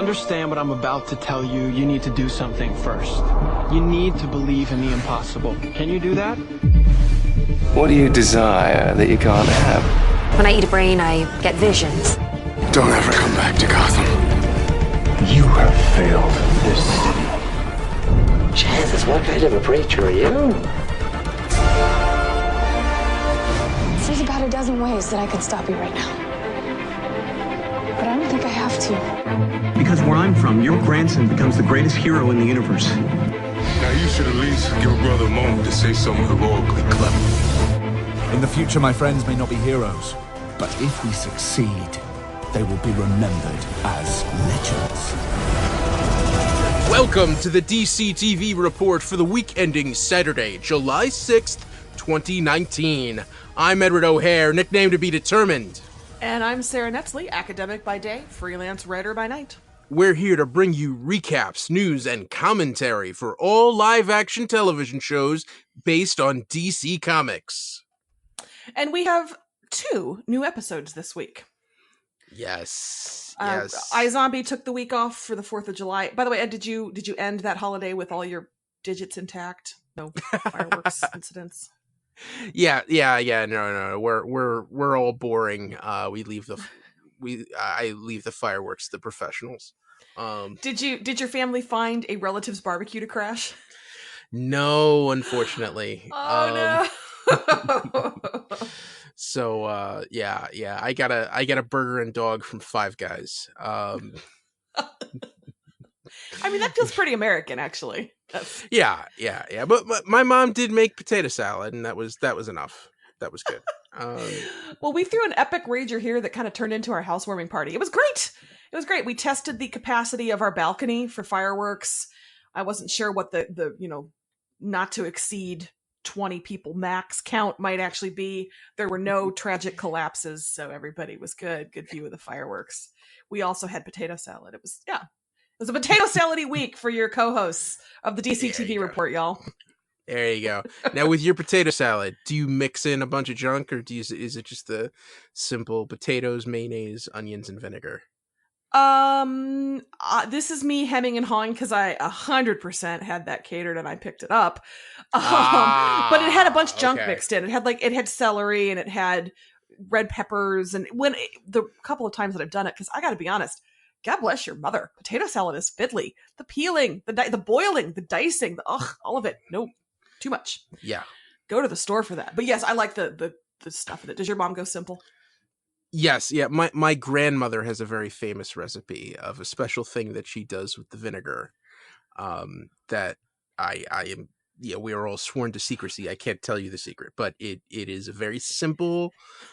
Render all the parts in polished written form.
understand what I'm about to tell you, you need to do something first. You need to believe in the impossible. Can you do that? What do you desire that you can't have? When I eat a brain, I get visions. Don't ever come back to Gotham. You have failed this city. Jesus, what kind of a preacher are you? There's about a dozen ways that I could stop you right now. But I don't think I have to. Because where I'm from, your grandson becomes the greatest hero in the universe. Now you should at least give a brother a moment to say something heroically clever. In the future, my friends may not be heroes, but if we succeed, they will be remembered as legends. Welcome to the DC TV report for the week ending Saturday, July 6th, 2019. I'm Edward O'Hare, nickname to be determined. And I'm Sarah Netzley, academic by day, freelance writer by night. We're here to bring you recaps, news, and commentary for all live-action television shows based on DC Comics. And we have 2 new episodes this week. Yes. iZombie took the week off for the 4th of July. By the way, Ed, did you end that holiday with all your digits intact? No fireworks incidents? Yeah. No. We're all boring. I leave the fireworks to the professionals. Did your family find a relative's barbecue to crash? No, unfortunately. Oh no. So yeah, I got a burger and dog from Five Guys. I mean, that feels pretty American, actually. Yeah. But my mom did make potato salad, and that was enough. That was good. Well, we threw an epic rager here that kind of turned into our housewarming party. It was great. We tested the capacity of our balcony for fireworks. I wasn't sure what the not to exceed 20 people max count might actually be. There were no tragic collapses, so everybody was good. Good view of the fireworks. We also had potato salad. It was a potato salad-y week for your co-hosts of the DC TV report, y'all. There you go. Now, with your potato salad, do you mix in a bunch of junk, or is it just the simple potatoes, mayonnaise, onions, and vinegar? This is me hemming and hawing because I 100% had that catered and I picked it up. But it had a bunch of junk mixed in. It had celery and it had red peppers. And the couple of times that I've done it, because I got to be honest, God bless your mother. Potato salad is fiddly. The peeling, the boiling, the dicing, all of it. Nope, too much. Yeah. Go to the store for that. But yes, I like the stuff in it. Does your mom go simple? Yes, yeah. My grandmother has a very famous recipe of a special thing that she does with the vinegar. That I am. Yeah, we are all sworn to secrecy. I can't tell you the secret, but it is a very simple.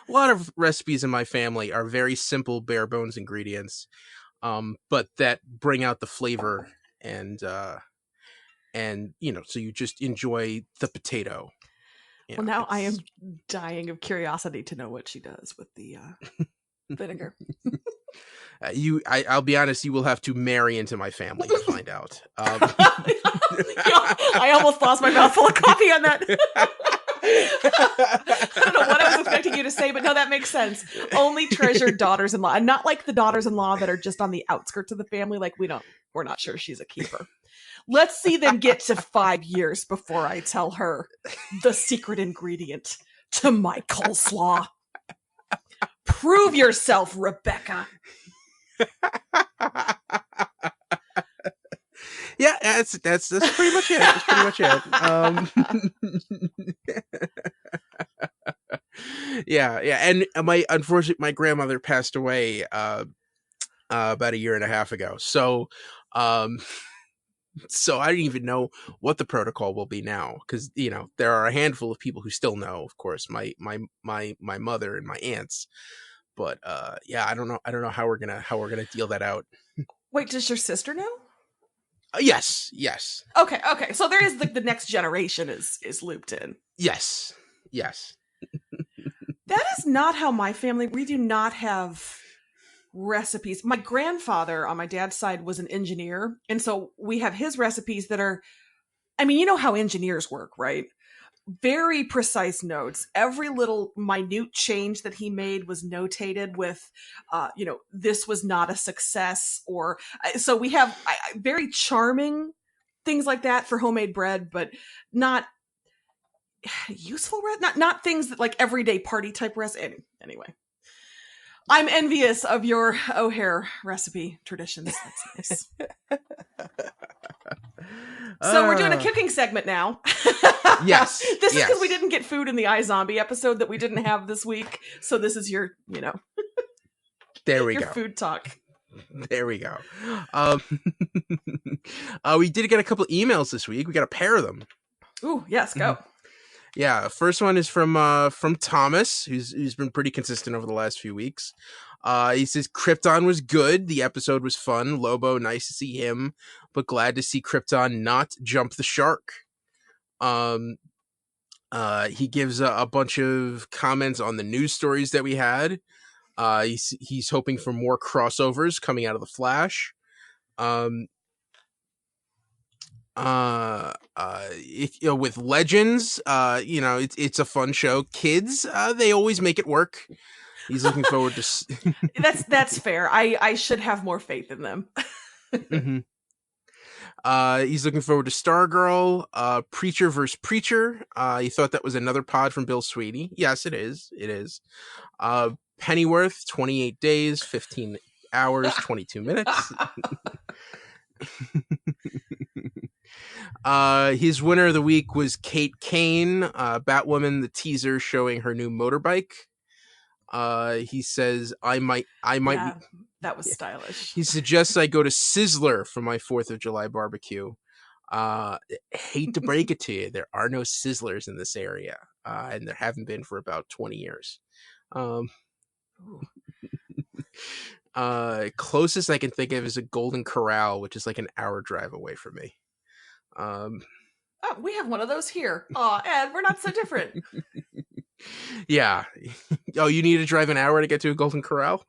A lot of recipes in my family are very simple, bare bones ingredients, but that bring out the flavor and so you just enjoy the potato. Well, now I am dying of curiosity to know what she does with the vinegar. I'll be honest, you will have to marry into my family to find out. I almost lost my mouth full of coffee on that. I don't know what I was expecting you to say, but no, that makes sense. Only treasured daughters-in-law, and not like the daughters-in-law that are just on the outskirts of the family. Like we're not sure she's a keeper. Let's see them get to 5 years before I tell her the secret ingredient to my coleslaw. Prove yourself, Rebecca. Yeah, that's pretty much it. That's pretty much it. Yeah, and unfortunately, my grandmother passed away about a year and a half ago. So I don't even know what the protocol will be now, because there are a handful of people who still know. Of course, my mother and my aunts, but I don't know how we're gonna deal that out. Wait, does your sister know? Yes. Okay. So there is the next generation is looped in. Yes. That is not how my family. We do not have recipes. My grandfather on my dad's side was an engineer, and so we have his recipes that are. I mean, you know how engineers work, right? very precise notes. Every little minute change that he made was notated with, this was not a success, or so we have very charming things like that for homemade bread, but not useful, not things that like everyday party type recipe. Anyway, I'm envious of your O'Hare recipe traditions. That's nice. So we're doing a cooking segment now. Yes. This is because we didn't get food in the iZombie episode that we didn't have this week. So this is your, there we your go. Food talk. There we go. We did get a couple emails this week. We got a pair of them. Ooh, yes, go. Yeah, first one is from Thomas, who's been pretty consistent over the last few weeks. He says Krypton was good. The episode was fun. Lobo, nice to see him, but glad to see Krypton not jump the shark. He gives a bunch of comments on the news stories that we had. He's hoping for more crossovers coming out of the Flash. With Legends, it's a fun show. Kids, they always make it work. He's looking forward to. That's fair. I should have more faith in them. Mm-hmm. He's looking forward to Stargirl, Preacher vs. Preacher. He thought that was another pod from Bill Sweeney. Yes, it is. It is. Pennyworth, 28 days, 15 hours, 22 minutes. His winner of the week was Kate Kane, Batwoman, the teaser showing her new motorbike. He says, I might. Yeah, that was stylish. He suggests I go to Sizzler for my 4th of July barbecue. Hate to break it to you, there are no Sizzlers in this area, and there haven't been for about 20 years. Closest I can think of is a Golden Corral, which is like an hour drive away from me. We have one of those here. Aw, Ed, we're not so different. Yeah. Oh, you need to drive an hour to get to a Golden Corral?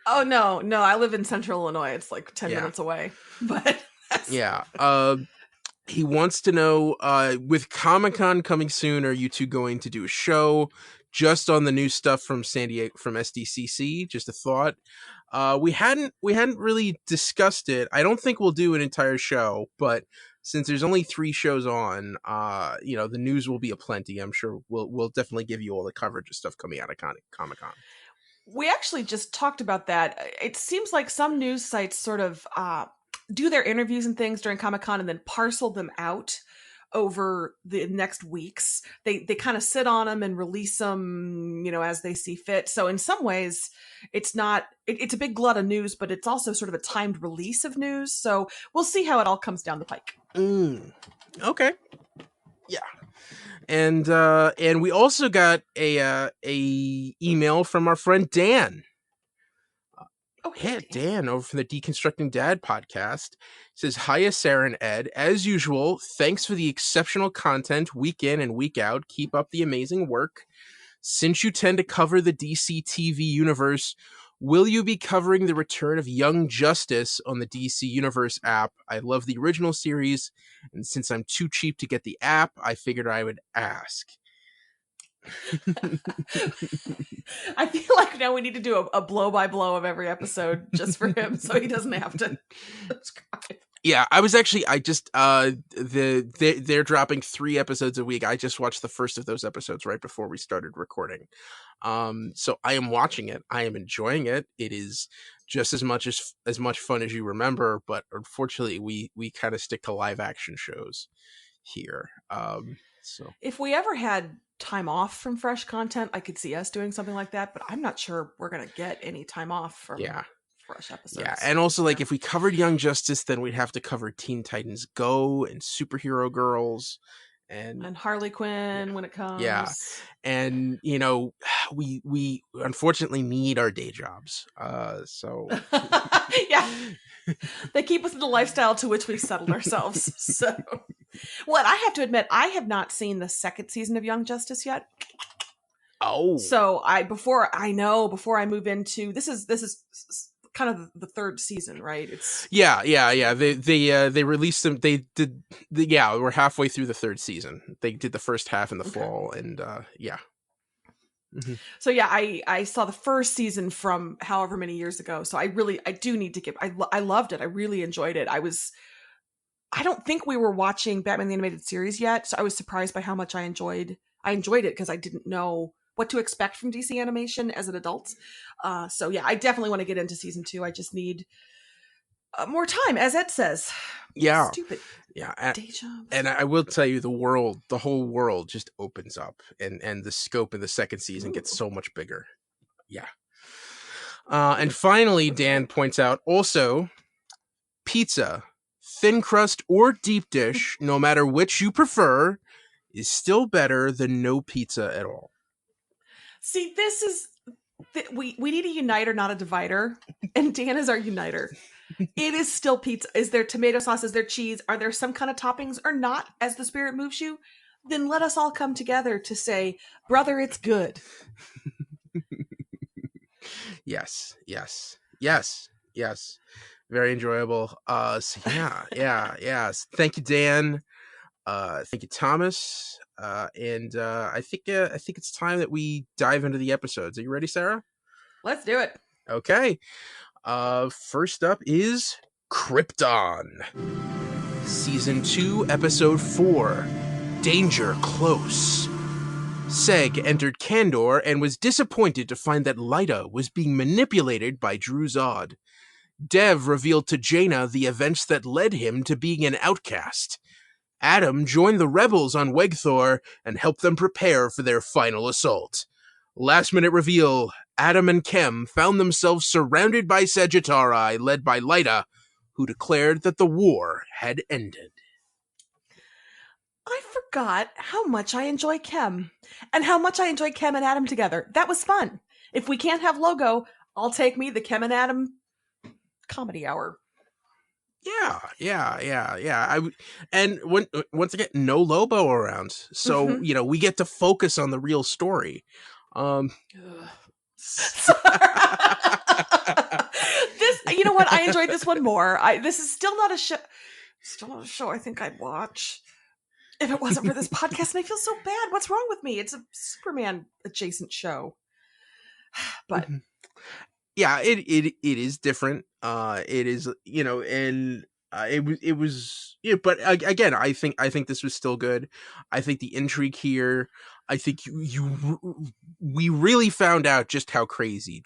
Oh, no, I live in central Illinois. It's like 10 minutes away. But yeah. He wants to know, with Comic-Con coming soon, are you two going to do a show just on the new stuff from San Diego, from SDCC? Just a thought. We hadn't really discussed it. I don't think we'll do an entire show, but since there's only 3 shows on, the news will be aplenty. I'm sure we'll definitely give you all the coverage of stuff coming out of Comic-Con. We actually just talked about that. It seems like some news sites sort of do their interviews and things during Comic-Con and then parcel them out over the next weeks. They kind of sit on them and release them, as they see fit. So in some ways, it's a big glut of news, but it's also sort of a timed release of news. So we'll see how it all comes down the pike. Okay. Yeah. And we also got a email from our friend Dan. Dan over from the Deconstructing Dad podcast. Says, hiya, Sarah and Ed. As usual, thanks for the exceptional content week in and week out. Keep up the amazing work. Since you tend to cover the DC TV universe, will you be covering the return of Young Justice on the DC Universe app? I love the original series, and since I'm too cheap to get the app, I figured I would ask. I feel like now we need to do a blow-by-blow of every episode just for him so he doesn't have to subscribe. Yeah, they're dropping 3 episodes a week. I just watched the first of those episodes right before we started recording. So I am watching it. I am enjoying it. It is just as much fun as you remember, but unfortunately we kind of stick to live action shows here. So if we ever had time off from fresh content, I could see us doing something like that, but I'm not sure we're going to get any time off from fresh episodes. Yeah, and also like if we covered Young Justice, then we'd have to cover Teen Titans Go and Superhero Girls and Harley Quinn when it comes. Yeah. And we unfortunately need our day jobs. So yeah. They keep us in the lifestyle to which we've settled ourselves. So well, I have to admit, I have not seen the 2nd season of Young Justice yet. Oh. So before I move into this is kind of the third season, right? It's Yeah. They released them. They did. We're halfway through the third season. They did the first half in the fall, and yeah. Mm-hmm. So yeah, I saw the first season from however many years ago. So I do need to give. I loved it. I really enjoyed it. I don't think we were watching Batman the Animated Series yet, so I was surprised by how much I enjoyed it because I didn't know what to expect from DC animation as an adult. So yeah, I definitely want to get into season 2. I just need more time, as Ed says. Yeah. Stupid. Yeah. Deja. And I will tell you, the whole world just opens up, and the scope of the second season gets so much bigger. Yeah. And finally, Dan points out also, pizza, thin crust or deep dish, no matter which you prefer, is still better than no pizza at all. See, this is we need a uniter, not a divider, and Dan is our uniter. It is still pizza. Is there tomato sauce? Is there cheese? Are there some kind of toppings or not, as the spirit moves you? Then let us all come together to say, brother, it's good. Yes. Very enjoyable. So yeah. Thank you, Dan. Thank you, Thomas. And I think it's time that we dive into the episodes. Are you ready, Sarah? Let's do it. Okay. First up is Krypton. Season 2, Episode 4, Danger Close. Seg entered Kandor and was disappointed to find that Lyta was being manipulated by Druzad. Dev revealed to Jaina the events that led him to being an outcast. Adam joined the rebels on Wegthor and helped them prepare for their final assault. Last-minute reveal, Adam and Kem found themselves surrounded by Sagittari, led by Lyta, who declared that the war had ended. I forgot how much I enjoy Kem, and how much I enjoy Kem and Adam together. That was fun. If we can't have Logo, I'll take me the Kem and Adam comedy hour. Yeah. And once again, no Lobo around, so we get to focus on the real story. This, you know what? I enjoyed this one more. This is still not a show I think I'd watch if it wasn't for this podcast, and I feel so bad. What's wrong with me? It's a Superman adjacent show, but yeah, it is different. It is, and it was, but again, I think this was still good. I think the intrigue here, I think we really found out just how crazy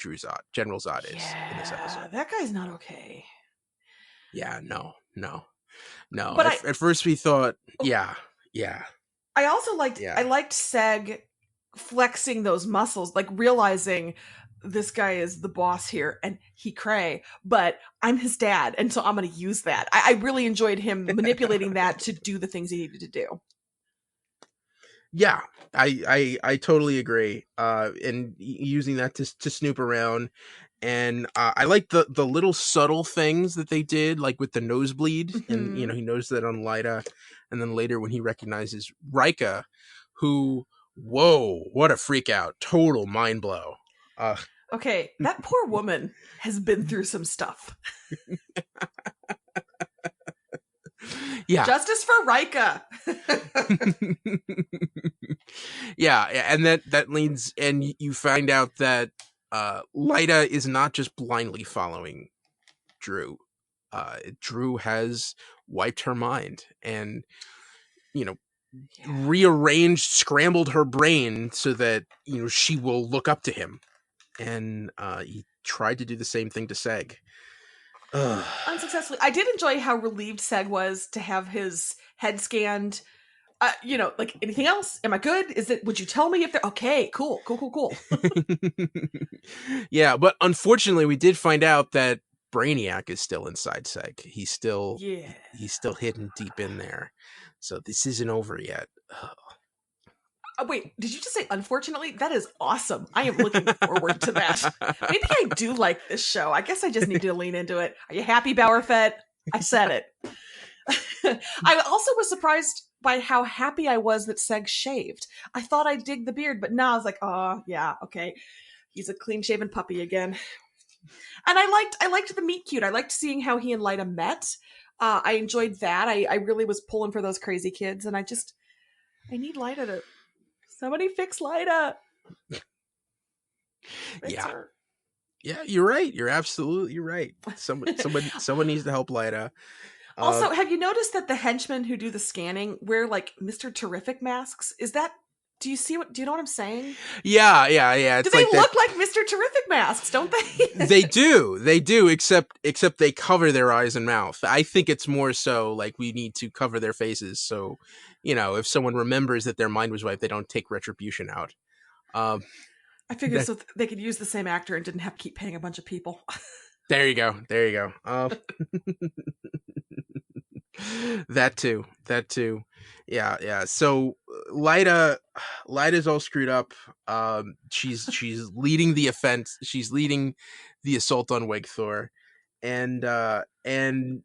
General Zod is in this episode. That guy's not okay. Yeah, no. But at first we thought, yeah. I also liked Seg flexing those muscles, like realizing this guy is the boss here and he cray, but I'm his dad, and so I'm going to use that. I really enjoyed him manipulating that to do the things he needed to do. Yeah, I totally agree. And using that to snoop around, and I like the little subtle things that they did, like with the nosebleed, and he noticed that on Lyta, and then later when he recognizes Rika, who, whoa, what a freak out, total mind blow. Okay, that poor woman has been through some stuff. Yeah. Justice for Rika. Yeah, and that leads, and you find out that Lyta is not just blindly following Drew. Drew has wiped her mind and, rearranged, scrambled her brain so that, she will look up to him. And he tried to do the same thing to Seg. Unsuccessfully. I did enjoy how relieved Seg was to have his head scanned. Like, anything else? Am I good? Would you tell me if they're okay? Cool. Yeah, but unfortunately we did find out that Brainiac is still inside Seg. He's still hidden deep in there. So this isn't over yet. Wait, did you just say unfortunately? That is awesome. I am looking forward to that. Maybe I do like this show. I guess I just need to lean into it. Are you happy, Bowerfett? I said it. I also was surprised by how happy I was that Seg shaved. I thought I'd dig the beard, but now I was like, oh, yeah, okay. He's a clean-shaven puppy again. And I liked the meet cute. I liked seeing how he and Lyta met. I enjoyed that. I really was pulling for those crazy kids, and I need Lyta to somebody fix Lyta. Fix her. Yeah, you're right. You're absolutely right. Someone needs to help Lyta. Also, have you noticed that the henchmen who do the scanning wear like Mr. Terrific masks? Do you know what I'm saying? Yeah. It's do they like look like Mr. Terrific masks, don't they? They do, except they cover their eyes and mouth. I think it's more so like we need to cover their faces. So, if someone remembers that their mind was wiped, they don't take retribution out. I figured so they could use the same actor and didn't have to keep paying a bunch of people. There you go. That too. Yeah. So Lyta's all screwed up. She's leading the offense. She's leading the assault on Wigthor. And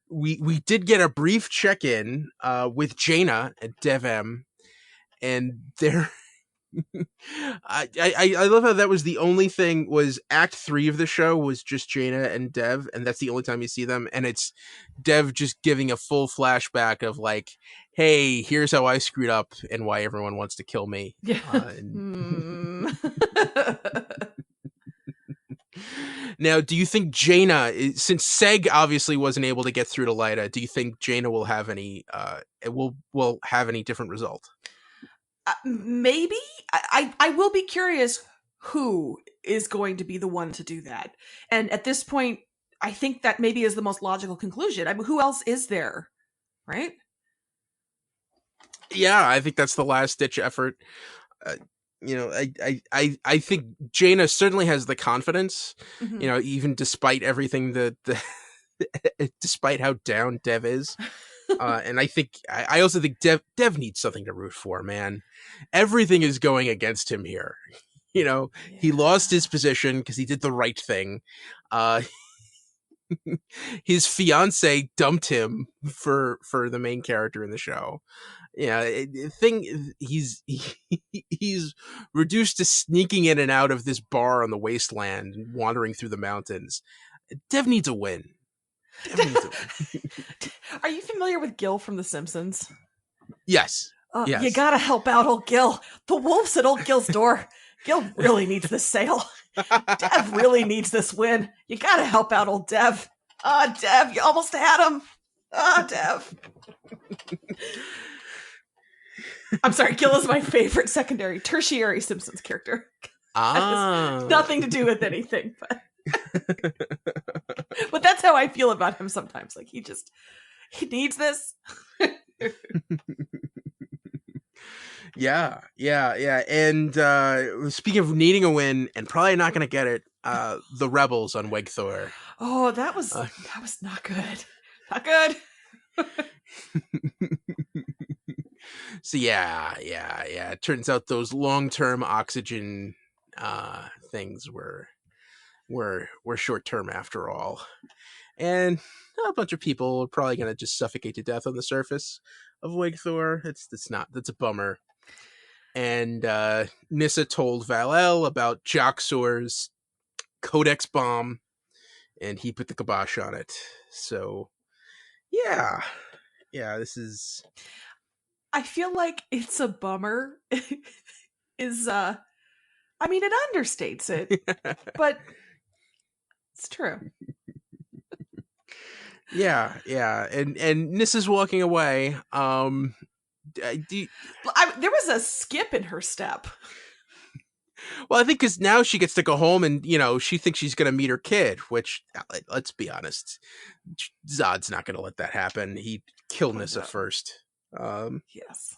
we did get a brief check-in with Jaina and Dev M, and they're I love how that was the only thing. Was Act 3 of the show was just Jaina and Dev, and that's the only time you see them, and it's Dev just giving a full flashback of like, hey, here's how I screwed up and why everyone wants to kill me. Now, do you think Jaina, since Seg obviously wasn't able to get through to Lyta, do you think Jaina will have any will have any different result? Maybe. I will be curious who is going to be the one to do that. And at this point, I think that maybe is the most logical conclusion. I mean, who else is there? Right? Yeah, I think that's the last ditch effort. I think Jaina certainly has the confidence, even despite everything despite how down Dev is. And I also think Dev needs something to root for, man. Everything is going against him here. He lost his position because he did the right thing. His fiance dumped him for the main character in the show. He's reduced to sneaking in and out of this bar on the wasteland and wandering through the mountains. Dev needs a win. Are you familiar with Gil from The Simpsons? Yes. Yes. You gotta help out old Gil. The wolf's at old Gil's door. Gil really needs this sale. Dev really needs this win. You gotta help out old Dev. Dev, you almost had him. Dev. I'm sorry, Gil is my favorite tertiary Simpsons character. Has nothing to do with anything, but but that's how I feel about him sometimes. Like he needs this. Yeah. And speaking of needing a win and probably not going to get it, the rebels on Wigthor. Oh, that was not good. Not good. So yeah. It turns out those long-term oxygen things were short term after all, and a bunch of people are probably going to just suffocate to death on the surface of Wigthor. That's a bummer. And Nyssa told Val-El about Joxor's Codex bomb, and he put the kibosh on it. So yeah, this is. I feel like it's a bummer. Is I mean, it understates it, but it's true. Yeah, and Nyssa's walking away. There was a skip in her step. Well, I think because now she gets to go home and, she thinks she's going to meet her kid, which, let's be honest, Zod's not going to let that happen. He'd kill Nyssa first. Yes.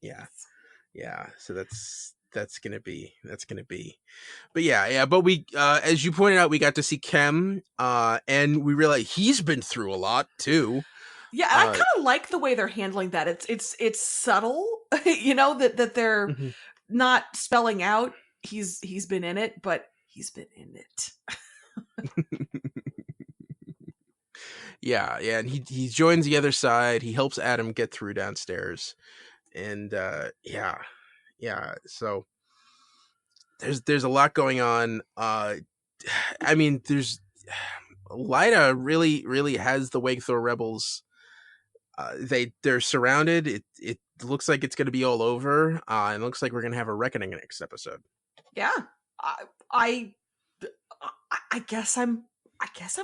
Yeah. So that's going to be, but but we, as you pointed out, we got to see Kem, and we realized he's been through a lot too. Yeah, and I kind of like the way they're handling that. It's subtle, that they're not spelling out he's been in it, but he's been in it. Yeah, and he joins the other side. He helps Adam get through downstairs, and so there's a lot going on. I mean, there's Lyta really has the Wake Thor rebels. They're surrounded. It looks like it's going to be all over. It looks like we're going to have a reckoning next episode. Yeah, I guess I'm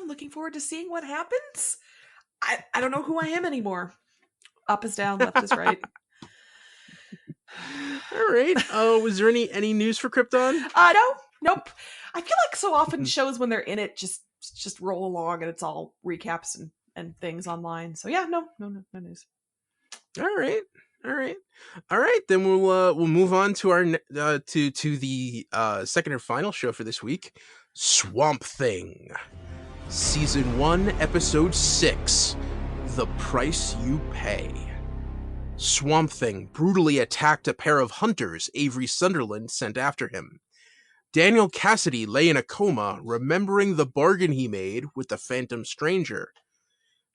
looking forward to seeing what happens. I don't know who I am anymore. Up is down, left is right. All right. Was there any news for Krypton? No, nope. I feel like so often shows when they're in it just roll along and it's all recaps and things online. So yeah, no news. All right. Then we'll move on to our to the second and final show for this week, Swamp Thing, Season 1, Episode 6, The Price You Pay. Swamp Thing brutally attacked a pair of hunters Avery Sunderland sent after him. Daniel Cassidy lay in a coma, remembering the bargain he made with the Phantom Stranger.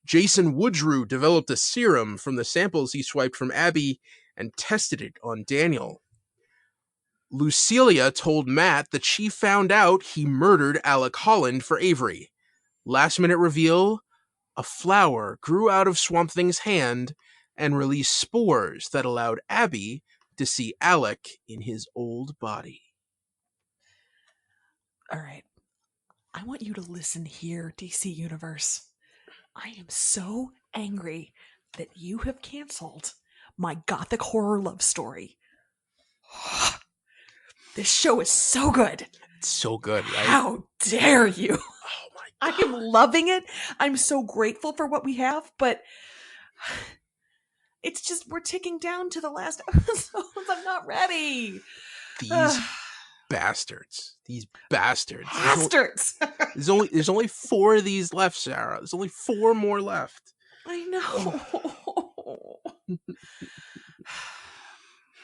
Jason Woodrue developed a serum from the samples he swiped from Abby and tested it on Daniel. Lucilia told Matt that she found out he murdered Alec Holland for Avery. Last minute reveal, a flower grew out of Swamp Thing's hand and released spores that allowed Abby to see Alec in his old body. All right. I want you to listen here, DC Universe. I am so angry that you have canceled my gothic horror love story. This show is so good. It's so good, right? How dare you? Oh my God. I am loving it. I'm so grateful for what we have, but it's just we're ticking down to the last episodes. I'm not ready. These bastards. Bastards. There's only 4 of these left, Sarah. There's only 4 more left. I know.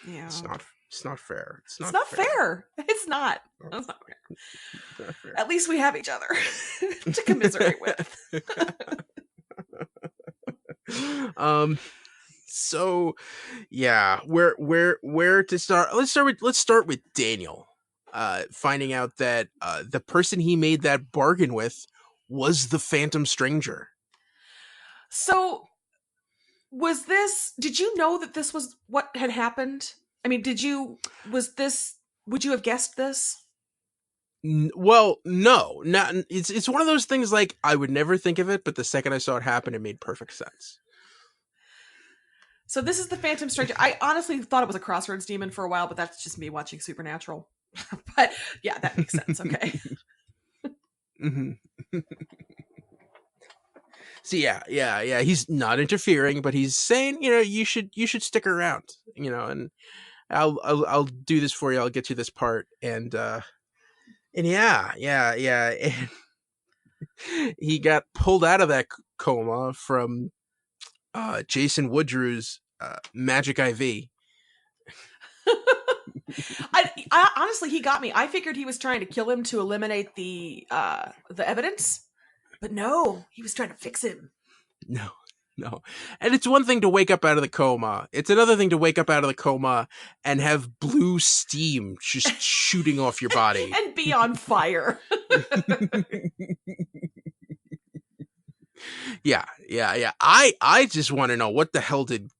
Yeah. It's not fair. It's not fair. It's not. It's not fair. It's not fair. At least we have each other to commiserate with. So yeah, where to start? Let's start with Daniel. Finding out that the person he made that bargain with was the Phantom Stranger. So did you know that this was what had happened? I mean, would you have guessed this? Well, no, not. It's one of those things like I would never think of it, but the second I saw it happen, it made perfect sense. So this is the Phantom Stranger. I honestly thought it was a Crossroads demon for a while, but that's just me watching Supernatural. But yeah, that makes sense. Okay. Mm-hmm. So yeah. He's not interfering, but he's saying, you should stick around, and I'll do this for you. I'll get you this part, and yeah. And he got pulled out of that coma from Jason Woodrue's magic IV. I honestly, he got me. I figured he was trying to kill him to eliminate the evidence, but no, he was trying to fix him. No. And it's one thing to wake up out of the coma. It's another thing to wake up out of the coma and have blue steam just shooting off your body. And be on fire. Yeah. I just want to know, what the hell did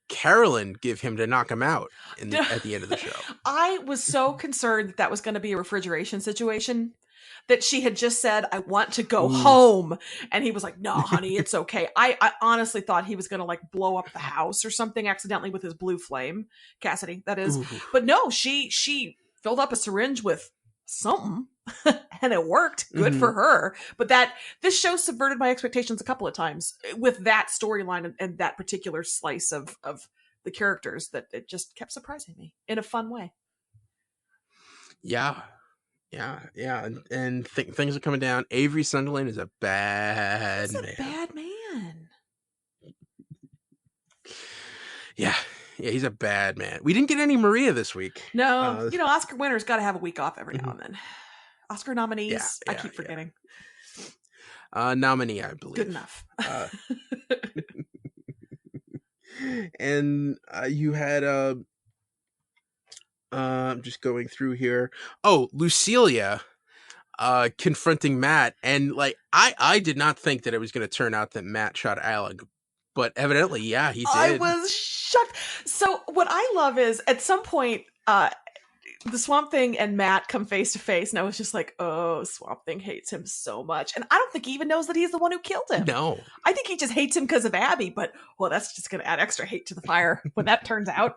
Carolyn give him to knock him out at the end of the show? I was so concerned that was going to be a refrigeration situation, that she had just said, I want to go home. And he was like, no, honey, it's okay. I honestly thought he was going to like blow up the house or something accidentally with his blue flame. Cassidy, that is. Ooh. But no, she filled up a syringe with something and it worked. Good for her. But this show subverted my expectations a couple of times with that storyline and that particular slice of the characters, that it just kept surprising me in a fun way. Yeah. And things are coming down. Avery Sunderland is a bad man. He's a bad man. Yeah, he's a bad man. We didn't get any Maria this week. No, Oscar winners got to have a week off every now and then. Oscar nominees, I keep forgetting. Nominee, I believe. Good enough. And you had I'm just going through here. Oh, Lucilia confronting Matt, and like I did not think that it was going to turn out that Matt shot Alec, but evidently, yeah, he did. I was shocked. So what I love is at some point, the Swamp Thing and Matt come face to face, and I was just like, oh, Swamp Thing hates him so much. And I don't think he even knows that he's the one who killed him. No. I think he just hates him because of Abby, but, well, that's just going to add extra hate to the fire when that turns out.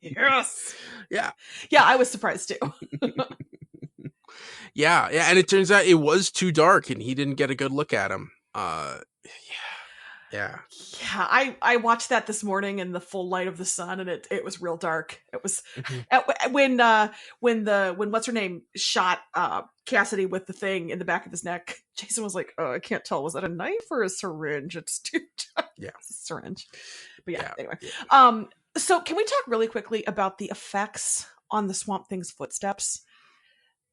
Yes. Yeah. Yeah, I was surprised too. Yeah, and it turns out it was too dark, and he didn't get a good look at him. Yeah. I watched that this morning in the full light of the sun, and it was real dark. It was when what's her name shot Cassidy with the thing in the back of his neck. Jason was like, "Oh, I can't tell. Was that a knife or a syringe? It's too dark." Yeah, it's a syringe. But yeah, anyway. Yeah. So can we talk really quickly about the effects on the Swamp Thing's footsteps?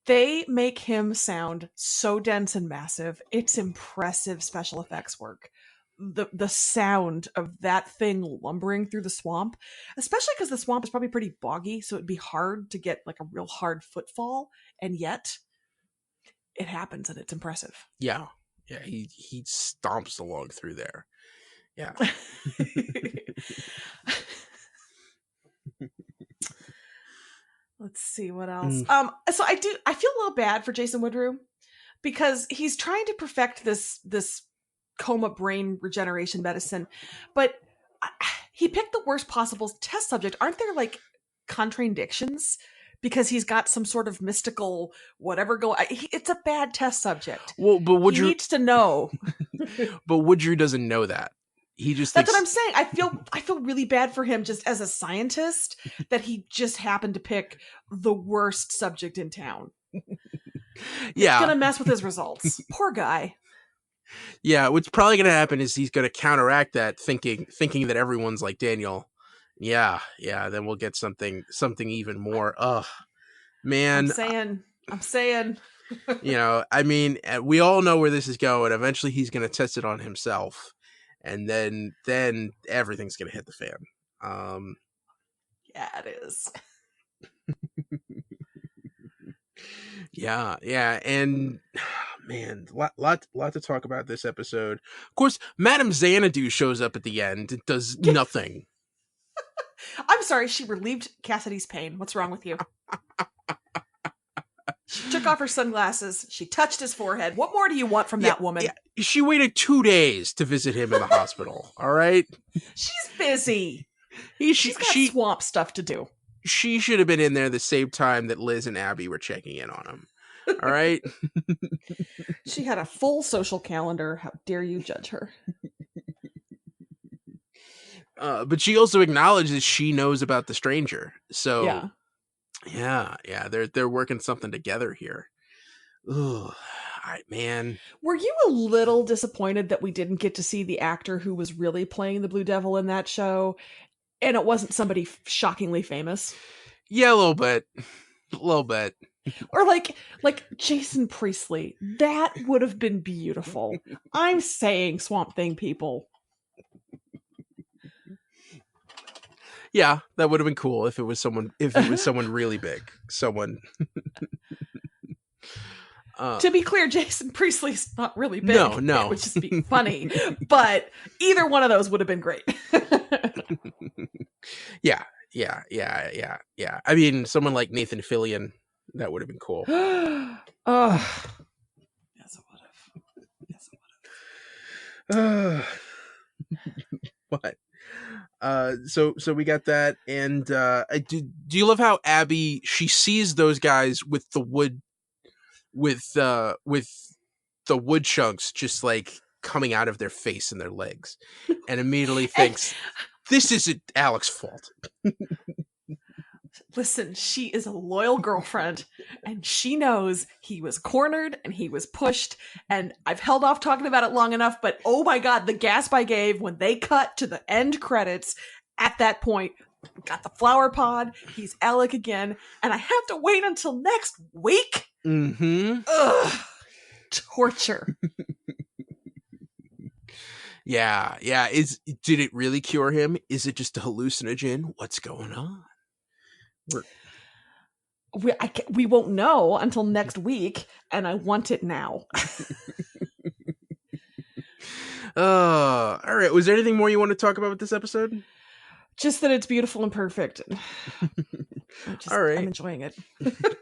They make him sound so dense and massive. It's impressive special effects work. The sound of that thing lumbering through the swamp, especially because the swamp is probably pretty boggy, so it'd be hard to get like a real hard footfall, and yet it happens and it's impressive. Yeah, he stomps along through there. Yeah. Let's see what else. So I feel a little bad for Jason Woodrue because he's trying to perfect this coma brain regeneration medicine, but he picked the worst possible test subject. Aren't there like contradictions because he's got some sort of mystical whatever it's a bad test subject. Well, but Woodrue needs to know. But Woodrue doesn't know that. He just That's what I'm saying. I feel really bad for him just as a scientist that he just happened to pick the worst subject in town. Yeah. It's gonna mess with his results. Poor guy. Yeah, what's probably going to happen is he's going to counteract that thinking that everyone's like Daniel. Yeah, then we'll get something even more. Ugh. Man. I'm saying. You know, I mean, we all know where this is going. Eventually he's going to test it on himself. And then everything's going to hit the fan. Yeah, it is. Yeah, and man, lot to talk about this episode. Of course, Madame Xanadu shows up at the end. It does nothing. I'm sorry, she relieved Cassidy's pain. What's wrong with you? She took off her sunglasses. She touched his forehead. What more do you want from that woman? Yeah. She waited 2 days to visit him in the hospital. All right, she's busy. She's got swamp stuff to do. She should have been in there the same time that Liz and Abby were checking in on him. All right. She had a full social calendar. How dare you judge her? But she also acknowledges she knows about the stranger. So yeah, they're working something together here. Ugh. All right, man. Were you a little disappointed that we didn't get to see the actor who was really playing the Blue Devil in that show? And it wasn't somebody shockingly famous? Yeah, a little bit. Or like Jason Priestley. That would have been beautiful. I'm saying, Swamp Thing people. Yeah, that would have been cool if it was someone really big. Someone. To be clear, Jason Priestley's not really big. No. It would just be funny. But either one of those would have been great. Yeah. I mean, someone like Nathan Fillion, that would have been cool. Oh. Yes, it would have. What? So we got that, and do you love how Abby, she sees those guys with the wood chunks just like coming out of their face and their legs, and immediately thinks, this isn't Alec's fault. Listen, she is a loyal girlfriend, and she knows he was cornered and he was pushed, and I've held off talking about it long enough, but oh my god, the gasp I gave when they cut to the end credits. At that point, got the flower pod, he's Alec again, and I have to wait until next week? Mm-hmm. Ugh. Torture. Yeah. Did it really cure him? Is it just a hallucinogen? What's going on? we won't know until next week, and I want it now. All right. Was there anything more you want to talk about with this episode? Just that it's beautiful and perfect. All right. I'm enjoying it.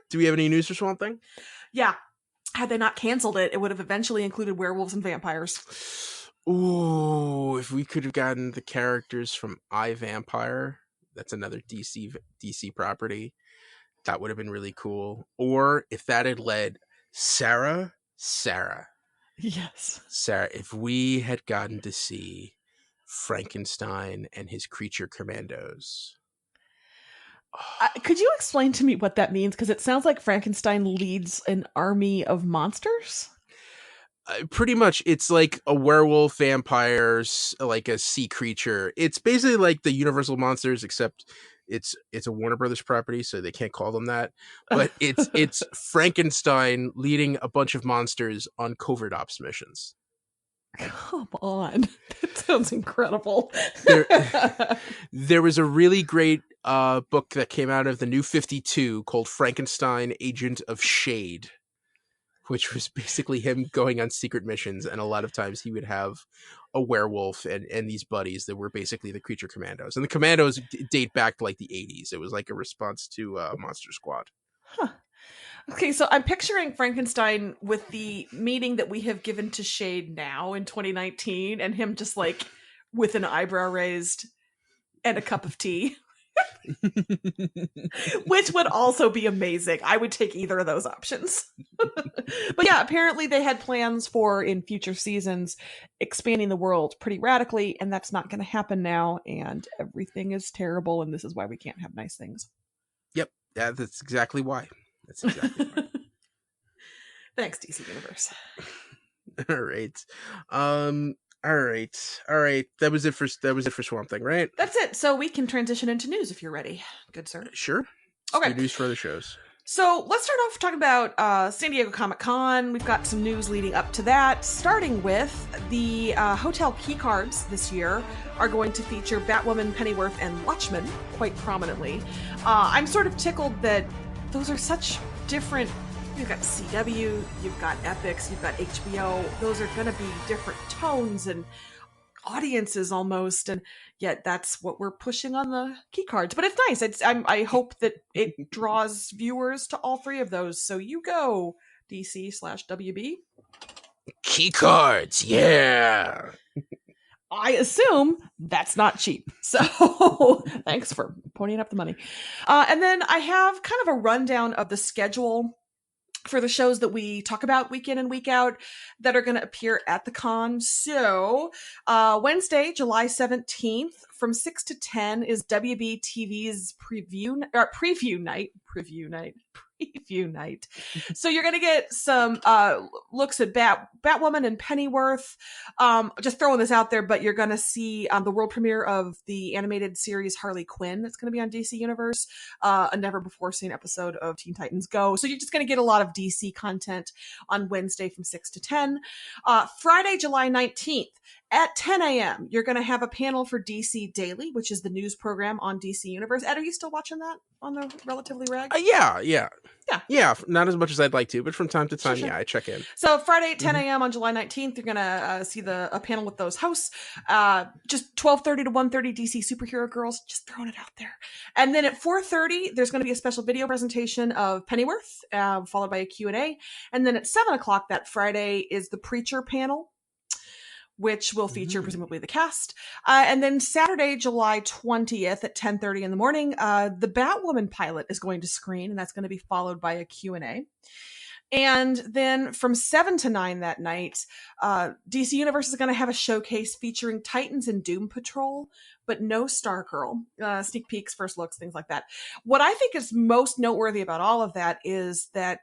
Do we have any news for Swamp Thing? Yeah. Had they not canceled it, it would have eventually included werewolves and vampires. Ooh, if we could have gotten the characters from iVampire, that's another DC property, that would have been really cool. Or if that had led Sara. Yes. Sara, if we had gotten to see Frankenstein and his creature commandos. Could you explain to me what that means? Because it sounds like Frankenstein leads an army of monsters. Pretty much, it's like a werewolf, vampires, like a sea creature. It's basically like the Universal Monsters, except it's a Warner Brothers property, so they can't call them that. But it's Frankenstein leading a bunch of monsters on covert ops missions. Come on, that sounds incredible. There was a really great book that came out of the New 52 called Frankenstein, Agent of Shade, which was basically him going on secret missions, and a lot of times he would have a werewolf and these buddies that were basically the creature commandos. And the commandos date back to like the 80s. It was like a response to Monster Squad. Huh. Okay, so I'm picturing Frankenstein with the meaning that we have given to Shade now in 2019, and him just like with an eyebrow raised and a cup of tea. Which would also be amazing. I would take either of those options. But yeah, apparently they had plans for, in future seasons, expanding the world pretty radically, and that's not going to happen now, and everything is terrible, and this is why we can't have nice things. Yep, that's exactly why. That's exactly why. Thanks, DC Universe. All right. All right. That was it for Swamp Thing, right? That's it. So we can transition into news if you're ready. Good sir. Sure. Okay. News for other shows. So let's start off talking about San Diego Comic-Con. We've got some news leading up to that, starting with the hotel keycards this year are going to feature Batwoman, Pennyworth, and Watchmen quite prominently. I'm sort of tickled that those are such different. You've got CW, you've got Epix, you've got HBO. Those are going to be different tones and audiences almost, and yet that's what we're pushing on the key cards. But it's nice. I hope that it draws viewers to all three of those. So you go, DC/WB. Key cards, yeah. I assume that's not cheap. So thanks for ponying up the money. And then I have kind of a rundown of the schedule for the shows that we talk about week in and week out that are going to appear at the con. So Wednesday, July 17th from 6 to 10 is WB TV's preview night. So you're going to get some looks at Batwoman and Pennyworth. Just throwing this out there, but you're going to see the world premiere of the animated series Harley Quinn that's going to be on DC Universe, a never before seen episode of Teen Titans Go. So you're just going to get a lot of DC content on Wednesday from 6 to 10. Friday, July 19th. At 10 a.m., you're going to have a panel for DC Daily, which is the news program on DC Universe. Ed, are you still watching that on the relatively reg? Yeah. Not as much as I'd like to, but from time to time, Sure. Yeah, I check in. So Friday at 10 a.m. on July 19th, you're going to see a panel with those hosts. Just 12:30 to 1:30 DC Superhero Girls, just throwing it out there. And then at 4:30, there's going to be a special video presentation of Pennyworth, followed by a Q&A. And then at 7 o'clock that Friday is the Preacher panel, which will feature presumably the cast. And then Saturday, July 20th at 10:30 in the morning, the Batwoman pilot is going to screen, and that's going to be followed by a Q&A. And then from 7 to 9 that night, DC Universe is going to have a showcase featuring Titans and Doom Patrol, but no Stargirl. Sneak peeks, first looks, things like that. What I think is most noteworthy about all of that is that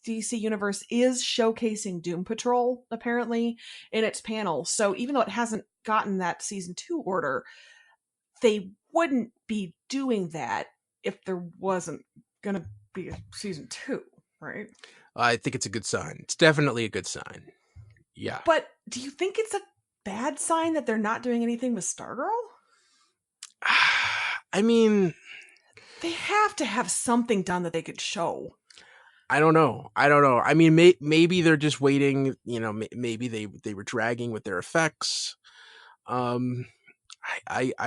DC Universe is showcasing Doom Patrol, apparently, in its panel. So even though it hasn't gotten that season 2 order, they wouldn't be doing that if there wasn't going to be a season 2, right? I think it's a good sign. It's definitely a good sign. Yeah. But do you think it's a bad sign that they're not doing anything with Stargirl? I mean, They have to have something done that they could show. I don't know. I mean, maybe they're just waiting. You know, maybe they were dragging with their effects. I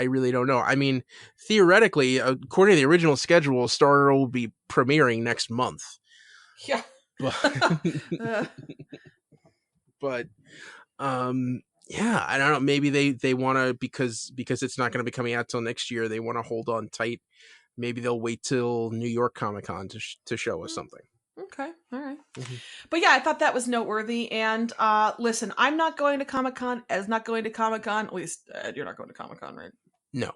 really don't know. I mean, theoretically, according to the original schedule, Stargirl will be premiering next month. Yeah. But yeah, I don't know. Maybe they want to, because it's not going to be coming out till next year. They want to hold on tight. Maybe they'll wait till New York Comic-Con to show us something. Okay, all right. Mm-hmm. But yeah, I thought that was noteworthy. And listen, I'm not going to Comic-Con. Ed's not going to Comic-Con. At least Ed, you're not going to Comic-Con, right? No.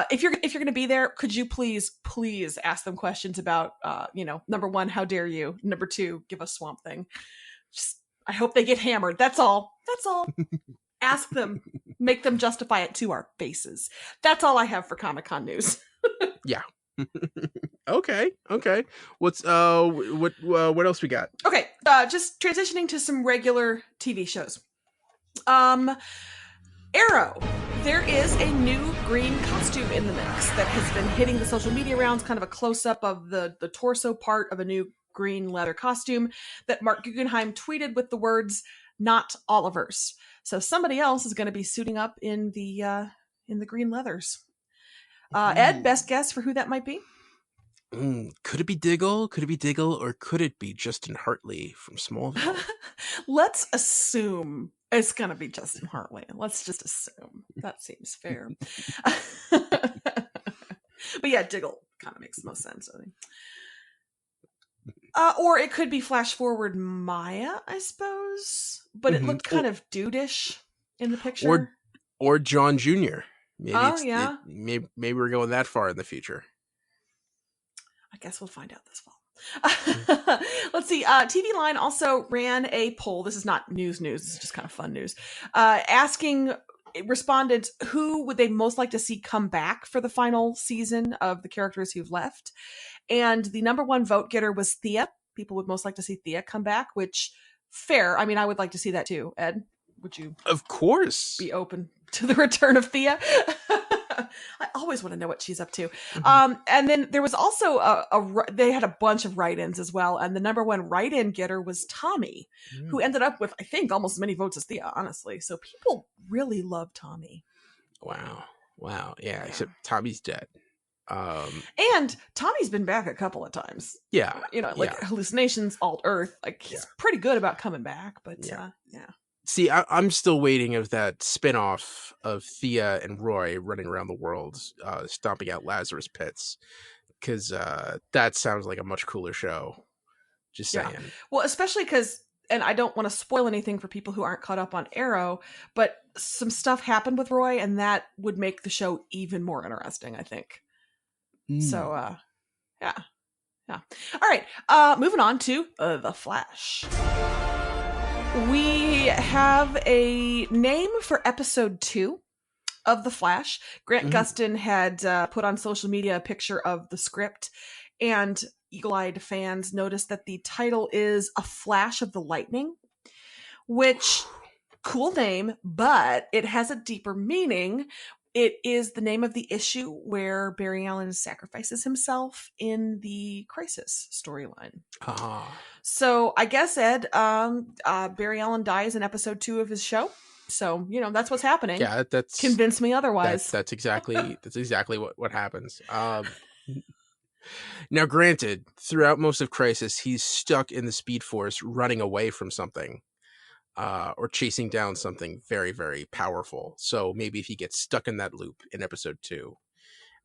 If you're going to be there, could you please ask them questions about number one, how dare you? Number two, give us Swamp Thing. Just, I hope they get hammered. That's all. Ask them, make them justify it to our faces. That's all I have for Comic-Con news. Yeah. Okay. What's what else we got? Okay, just transitioning to some regular TV shows. Arrow. There is a new green costume in the mix that has been hitting the social media rounds, kind of a close-up of the torso part of a new green leather costume that Mark Guggenheim tweeted with the words, "Not Oliver's." So somebody else is going to be suiting up in the green leathers. Ed, best guess for who that might be? Could it be Diggle? Or could it be Justin Hartley from Smallville? Let's assume it's going to be Justin Hartley. Let's just assume. That seems fair. But yeah, Diggle kind of makes the most sense, I think. Or it could be Flash Forward Maya, I suppose. But it looked kind of dude-ish in the picture. Or John Jr. Maybe maybe we're going that far in the future. I guess we'll find out this fall. Let's see. TV Line also ran a poll. This is not news. This is just kind of fun news. Asking respondents who would they most like to see come back for the final season of the characters who've left. And the number one vote getter was Thea. People would most like to see Thea come back, which fair. I mean, I would like to see that too. Ed, would you? Of course. Be open to the return of Thea? I always want to know what she's up to. And then there was also they had a bunch of write-ins as well. And the number one write-in getter was Tommy, who ended up with, I think, almost as many votes as Thea, honestly. So people really love Tommy. Wow. Yeah, except Tommy's dead. And Tommy's been back a couple of times. Yeah. Hallucinations, Alt Earth. Like, he's pretty good about coming back, but yeah. See, I'm still waiting of that spinoff of Thea and Roy running around the world, stomping out Lazarus pits, because that sounds like a much cooler show. Just saying. Yeah. Well, especially because, and I don't want to spoil anything for people who aren't caught up on Arrow, but some stuff happened with Roy, and that would make the show even more interesting, I think. So, yeah. All right, moving on to The Flash. We have a name for episode 2 of The Flash. Grant Gustin had put on social media a picture of the script, and eagle-eyed fans noticed that the title is A Flash of the Lightning, which, cool name, but it has a deeper meaning. It is the name of the issue where Barry Allen sacrifices himself in the Crisis storyline. So I guess, Ed, Barry Allen dies in episode 2 of his show. So, that's what's happening. Yeah, that's convince me otherwise. That's exactly what happens. Now, granted, throughout most of Crisis, he's stuck in the Speed Force, running away from something, or chasing down something very, very powerful. So maybe if he gets stuck in that loop in episode 2,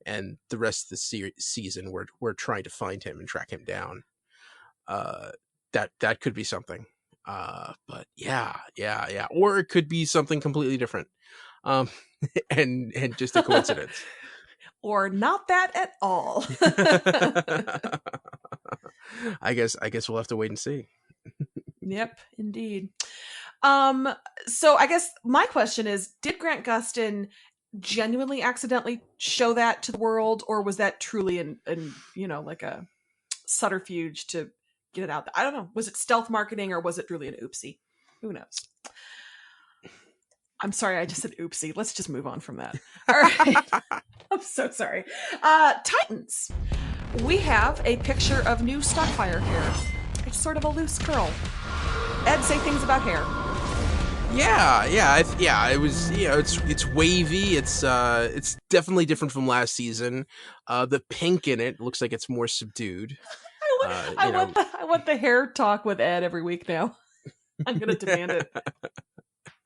and the rest of the season, we're trying to find him and track him down. That could be something. But yeah. Or it could be something completely different. And just a coincidence. Or not that at all. I guess we'll have to wait and see. Yep, indeed. So I guess my question is, did Grant Gustin genuinely accidentally show that to the world, or was that truly an like a subterfuge to get it out? I don't know. Was it stealth marketing, or was it really an oopsie? Who knows? I'm sorry, I just said oopsie. Let's just move on from that. All right. I'm so sorry. Titans. We have a picture of new Starfire hair. It's sort of a loose curl. Ed, say things about hair. Yeah. It was, it's wavy. It's definitely different from last season. The pink in it looks like it's more subdued. I want the hair talk with Ed every week now. I'm gonna demand it.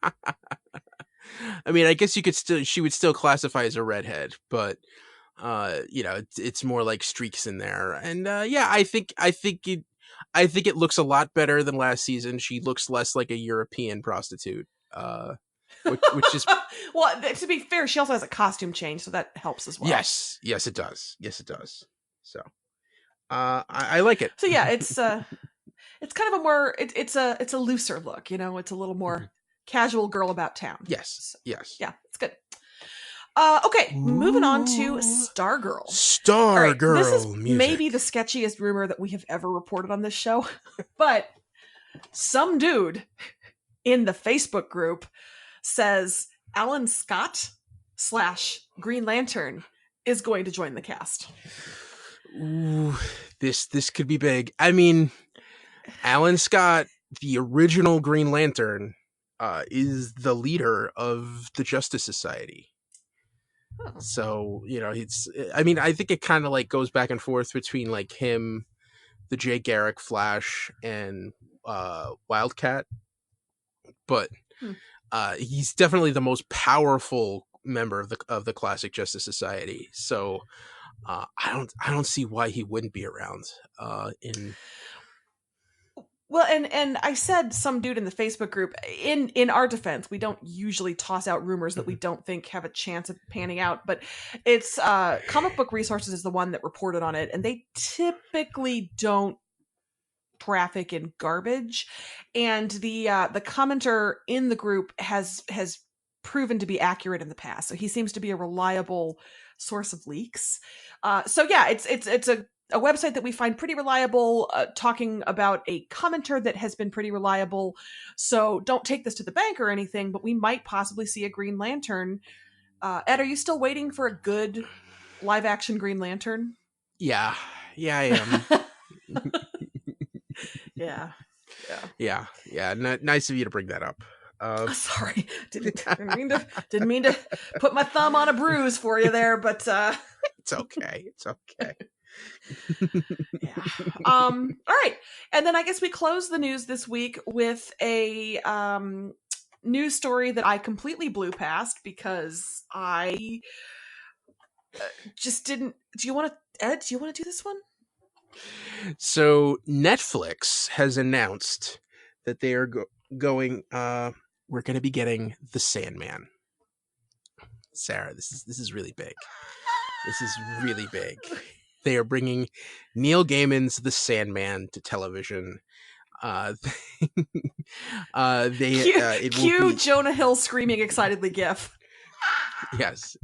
I mean, I guess she would still classify as a redhead, but it's more like streaks in there. And I think it looks a lot better than last season. She looks less like a European prostitute, which is well. To be fair, she also has a costume change, so that helps as well. Yes, it does. So, I like it. So yeah, it's kind of a more it's a looser look. It's a little more casual girl about town. Yes. Yeah, it's good. Okay, moving on to Stargirl. Stargirl. This is music. maybe the sketchiest rumor that we have ever reported on this show, but some dude in the Facebook group says Alan Scott / Green Lantern is going to join the cast. Ooh, this could be big. I mean, Alan Scott, the original Green Lantern, is the leader of the Justice Society. Oh. So, I think it kind of like goes back and forth between like him, the Jay Garrick Flash, and Wildcat. But he's definitely the most powerful member of the classic Justice Society. So I don't see why he wouldn't be around Well, and I said some dude in the Facebook group, in our defense, we don't usually toss out rumors that we don't think have a chance of panning out, but it's Comic Book Resources is the one that reported on it, and they typically don't traffic in garbage. And the commenter in the group has proven to be accurate in the past. So he seems to be a reliable source of leaks. So yeah, it's a website that we find pretty reliable, talking about a commenter that has been pretty reliable. So don't take this to the bank or anything, but we might possibly see a Green Lantern. Ed, are you still waiting for a good live action Green Lantern? Yeah, I am. Yeah. Nice of you to bring that up. Sorry, didn't mean to put my thumb on a bruise for you there, but it's okay. Yeah. All right, and then I guess we close the news this week with a news story that I completely blew past because I just didn't. Ed, do you want to do this one? So Netflix has announced that they are going. We're going to be getting the Sandman. Sarah, this is really big. This is really big. They are bringing Neil Gaiman's The Sandman to television. Cue Jonah Hill screaming excitedly gif. Yes.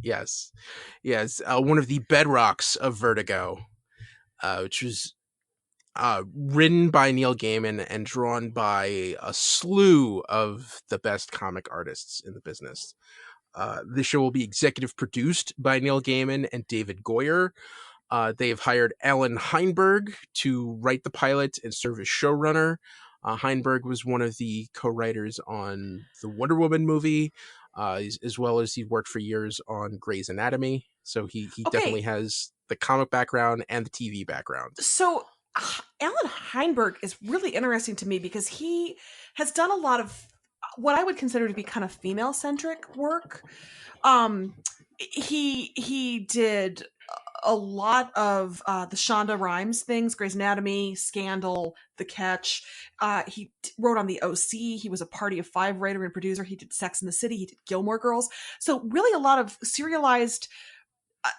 One of the bedrocks of Vertigo, which was written by Neil Gaiman and drawn by a slew of the best comic artists in the business. This show will be executive produced by Neil Gaiman and David Goyer. They have hired Alan Heinberg to write the pilot and serve as showrunner. Heinberg was one of the co-writers on the Wonder Woman movie, as well as he worked for years on Grey's Anatomy. So he definitely has the comic background and the TV background. So Alan Heinberg is really interesting to me because he has done a lot of what I would consider to be kind of female-centric work. He did a lot of the Shonda Rhimes things, Grey's Anatomy, Scandal, The Catch. He wrote on The OC. He was a Party of Five writer and producer. He did Sex and the City. He did Gilmore Girls. So really a lot of serialized,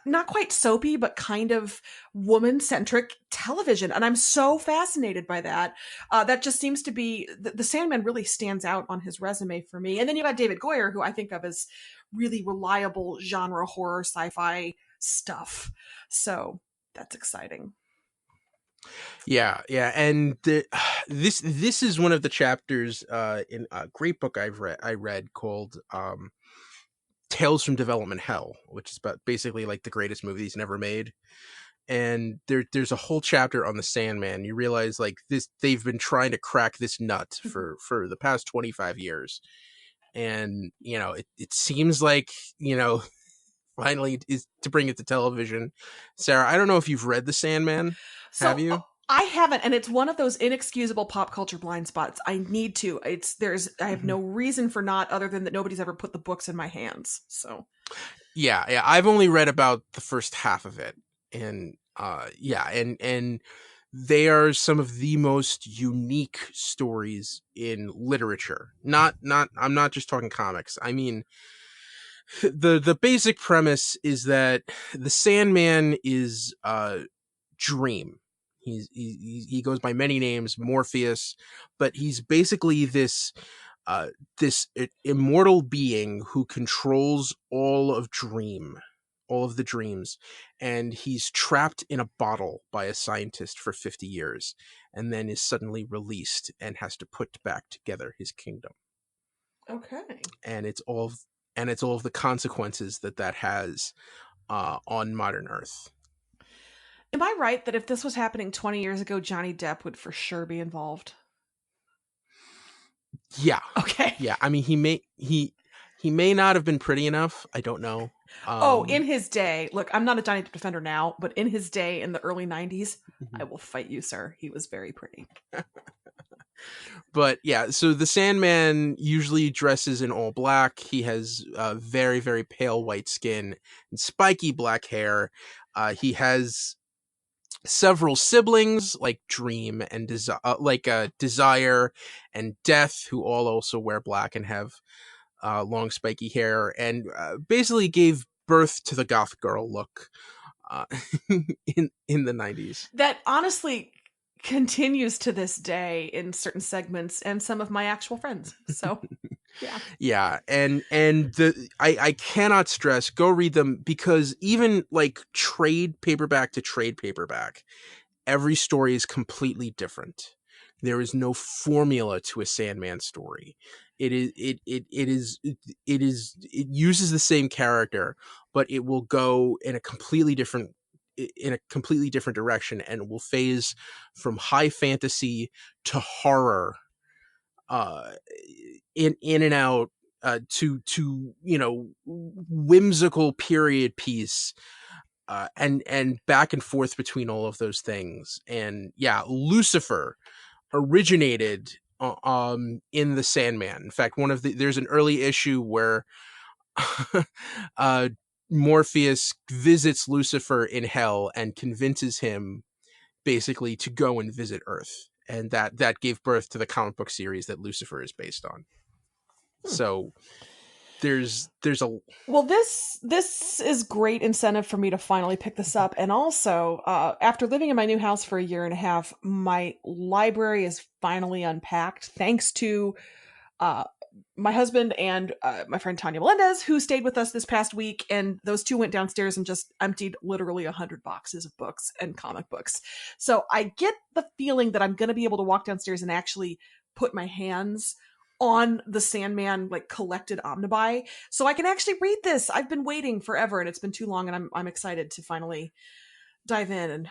not quite soapy, but kind of woman-centric television. And I'm so fascinated by that. That just seems to be, the Sandman really stands out on his resume for me. And then you got David Goyer, who I think of as really reliable genre horror sci-fi stuff. So that's exciting. Yeah. And this is one of the chapters in a great book I read called Tales from Development Hell, which is about basically like the greatest movie he's never made. And there's a whole chapter on the Sandman. You realize like they've been trying to crack this nut for the past 25 years. And, it seems like, finally is to bring it to television. Sarah, I don't know if you've read The Sandman. Have you? I haven't, and it's one of those inexcusable pop culture blind spots. I need to. I have no reason for not, other than that nobody's ever put the books in my hands. So, yeah, I've only read about the first half of it, and and they are some of the most unique stories in literature. I'm not just talking comics. I mean, the basic premise is that the Sandman is Dream. He goes by many names, Morpheus, but he's basically this immortal being who controls all of the dreams, and he's trapped in a bottle by a scientist for 50 years, and then is suddenly released and has to put back together his kingdom. Okay. And it's all of the consequences that has on modern Earth. Am I right that if this was happening 20 years ago, Johnny Depp would for sure be involved? Yeah. Okay. Yeah. I mean, he may not have been pretty enough. I don't know. In his day, look, I'm not a Johnny Depp defender now, but in his day in the early 90s, I will fight you, sir. He was very pretty. But yeah, so the Sandman usually dresses in all black. He has very, very pale white skin and spiky black hair. He has several siblings like Dream and Desire and Death, who all also wear black and have long spiky hair, and basically gave birth to the goth girl look in the 90s. That honestly continues to this day in certain segments and some of my actual friends. So yeah. And I cannot stress, go read them, because even like trade paperback to trade paperback, every story is completely different. There is no formula to a Sandman story. It uses the same character, but it will go in a completely different direction, and will phase from high fantasy to horror, in and out, to whimsical period piece, and back and forth between all of those things. And yeah, Lucifer originated in the Sandman. In fact, there's an early issue where Morpheus visits Lucifer in hell and convinces him basically to go and visit Earth, and that gave birth to the comic book series that Lucifer is based on. So there's a this is great incentive for me to finally pick this up. And also, after living in my new house for a year and a half, my library is finally unpacked, thanks to my husband and my friend Tanya Melendez, who stayed with us this past week, and those two went downstairs and just emptied literally 100 boxes of books and comic books. So I get the feeling that I'm going to be able to walk downstairs and actually put my hands on the Sandman like collected omnibuy, so I can actually read this. I've been waiting forever, and it's been too long, and I'm excited to finally dive in and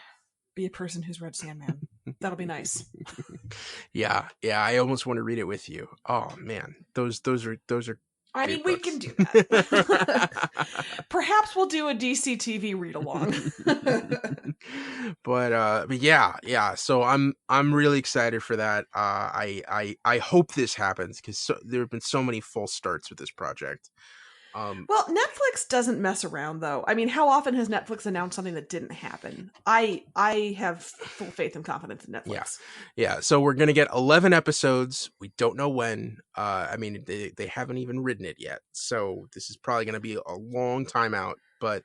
be a person who's read Sandman. That'll be nice. Yeah, I almost want to read it with you. Oh man, those are. I mean, we can do that. Perhaps we'll do a DC TV read along. but yeah. So I'm really excited for that. I hope this happens, because there have been so many false starts with this project. Well, Netflix doesn't mess around, though. I mean, how often has Netflix announced something that didn't happen? I have full faith and confidence in Netflix. Yeah. So we're gonna get 11 episodes. We don't know when. I mean, they haven't even written it yet, so this is probably gonna be a long time out. But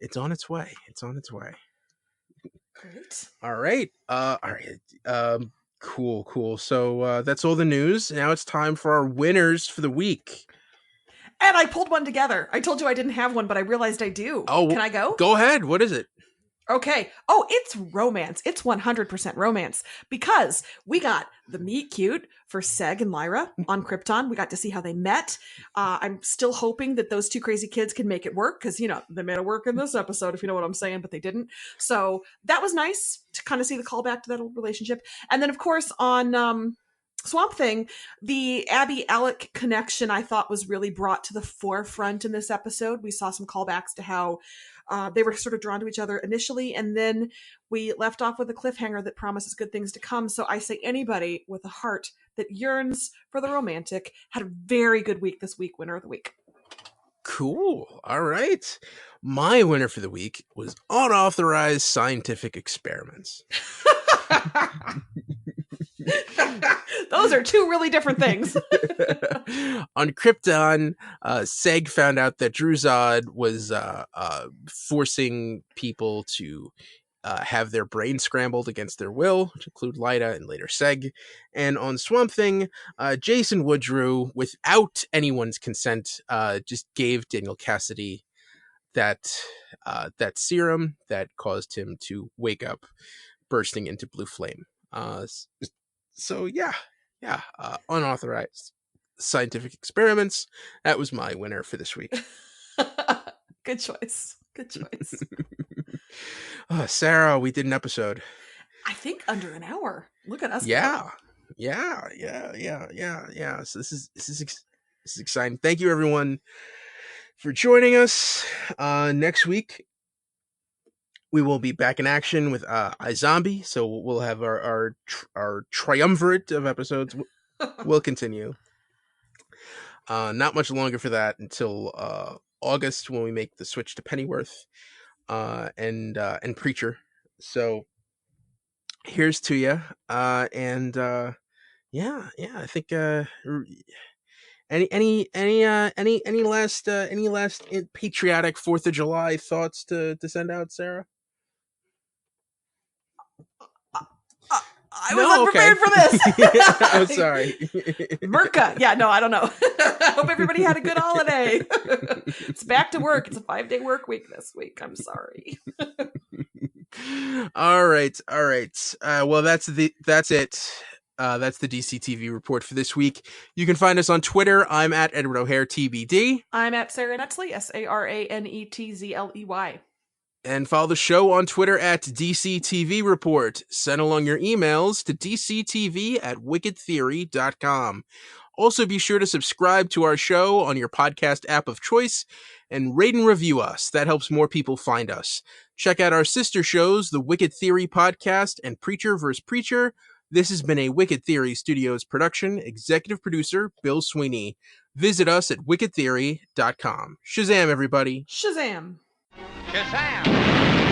it's on its way. Great. All right. Cool. So that's all the news. Now it's time for our winners for the week. And I pulled one together. I told you I didn't have one, but I realized I do. Oh, can I go? Go ahead. What is it? Okay. Oh, it's romance. It's 100% romance because we got the meet cute for Seg and Lyra on Krypton. We got to see how they met. I'm still hoping that those two crazy kids can make it work because, you know, they made it work in this episode, if you know what I'm saying, but they didn't. So that was nice to kind of see the callback to that old relationship. And then, of course, on Swamp Thing, the Abby Alec connection I thought was really brought to the forefront in this episode. We saw some callbacks to how they were sort of drawn to each other initially, and then we left off with a cliffhanger that promises good things to come. So I say anybody with a heart that yearns for the romantic had a very good week this week. Winner of the week. Cool. All right. My winner for the week was unauthorized scientific experiments. Those are two really different things. On Krypton, Seg found out that Druzad was forcing people to have their brain scrambled against their will, to include Lyta and later Seg. And on Swamp Thing, Jason Woodrue, without anyone's consent, just gave Daniel Cassidy that serum that caused him to wake up, bursting into blue flame. So yeah, unauthorized scientific experiments. That was my winner for this week. Good choice. Sarah, we did an episode. I think under an hour. Look at us. Yeah. So this is exciting. Thank you, everyone, for joining us. Next week, we will be back in action with iZombie, so we'll have our triumvirate of episodes. We'll continue. Not much longer for that until August, when we make the switch to Pennyworth and Preacher. So here's to you. I think any last patriotic 4th of July thoughts to send out, Sarah? I was unprepared for this. I'm sorry. Merca. Yeah, no, I don't know. I hope everybody had a good holiday. It's back to work. It's a 5-day work week this week. I'm sorry. All right. Well, that's it. That's the DCTV report for this week. You can find us on Twitter. I'm at Edward O'Hare TBD. I'm at Sarah Netzley, SARANETZLEY. And follow the show on Twitter at DCTV Report. Send along your emails to dctv@wickedtheory.com. Also, be sure to subscribe to our show on your podcast app of choice and rate and review us. That helps more people find us. Check out our sister shows, the Wicked Theory Podcast and Preacher vs. Preacher. This has been a Wicked Theory Studios production. Executive producer, Bill Sweeney. Visit us at wickedtheory.com. Shazam, everybody. Shazam. Shazam!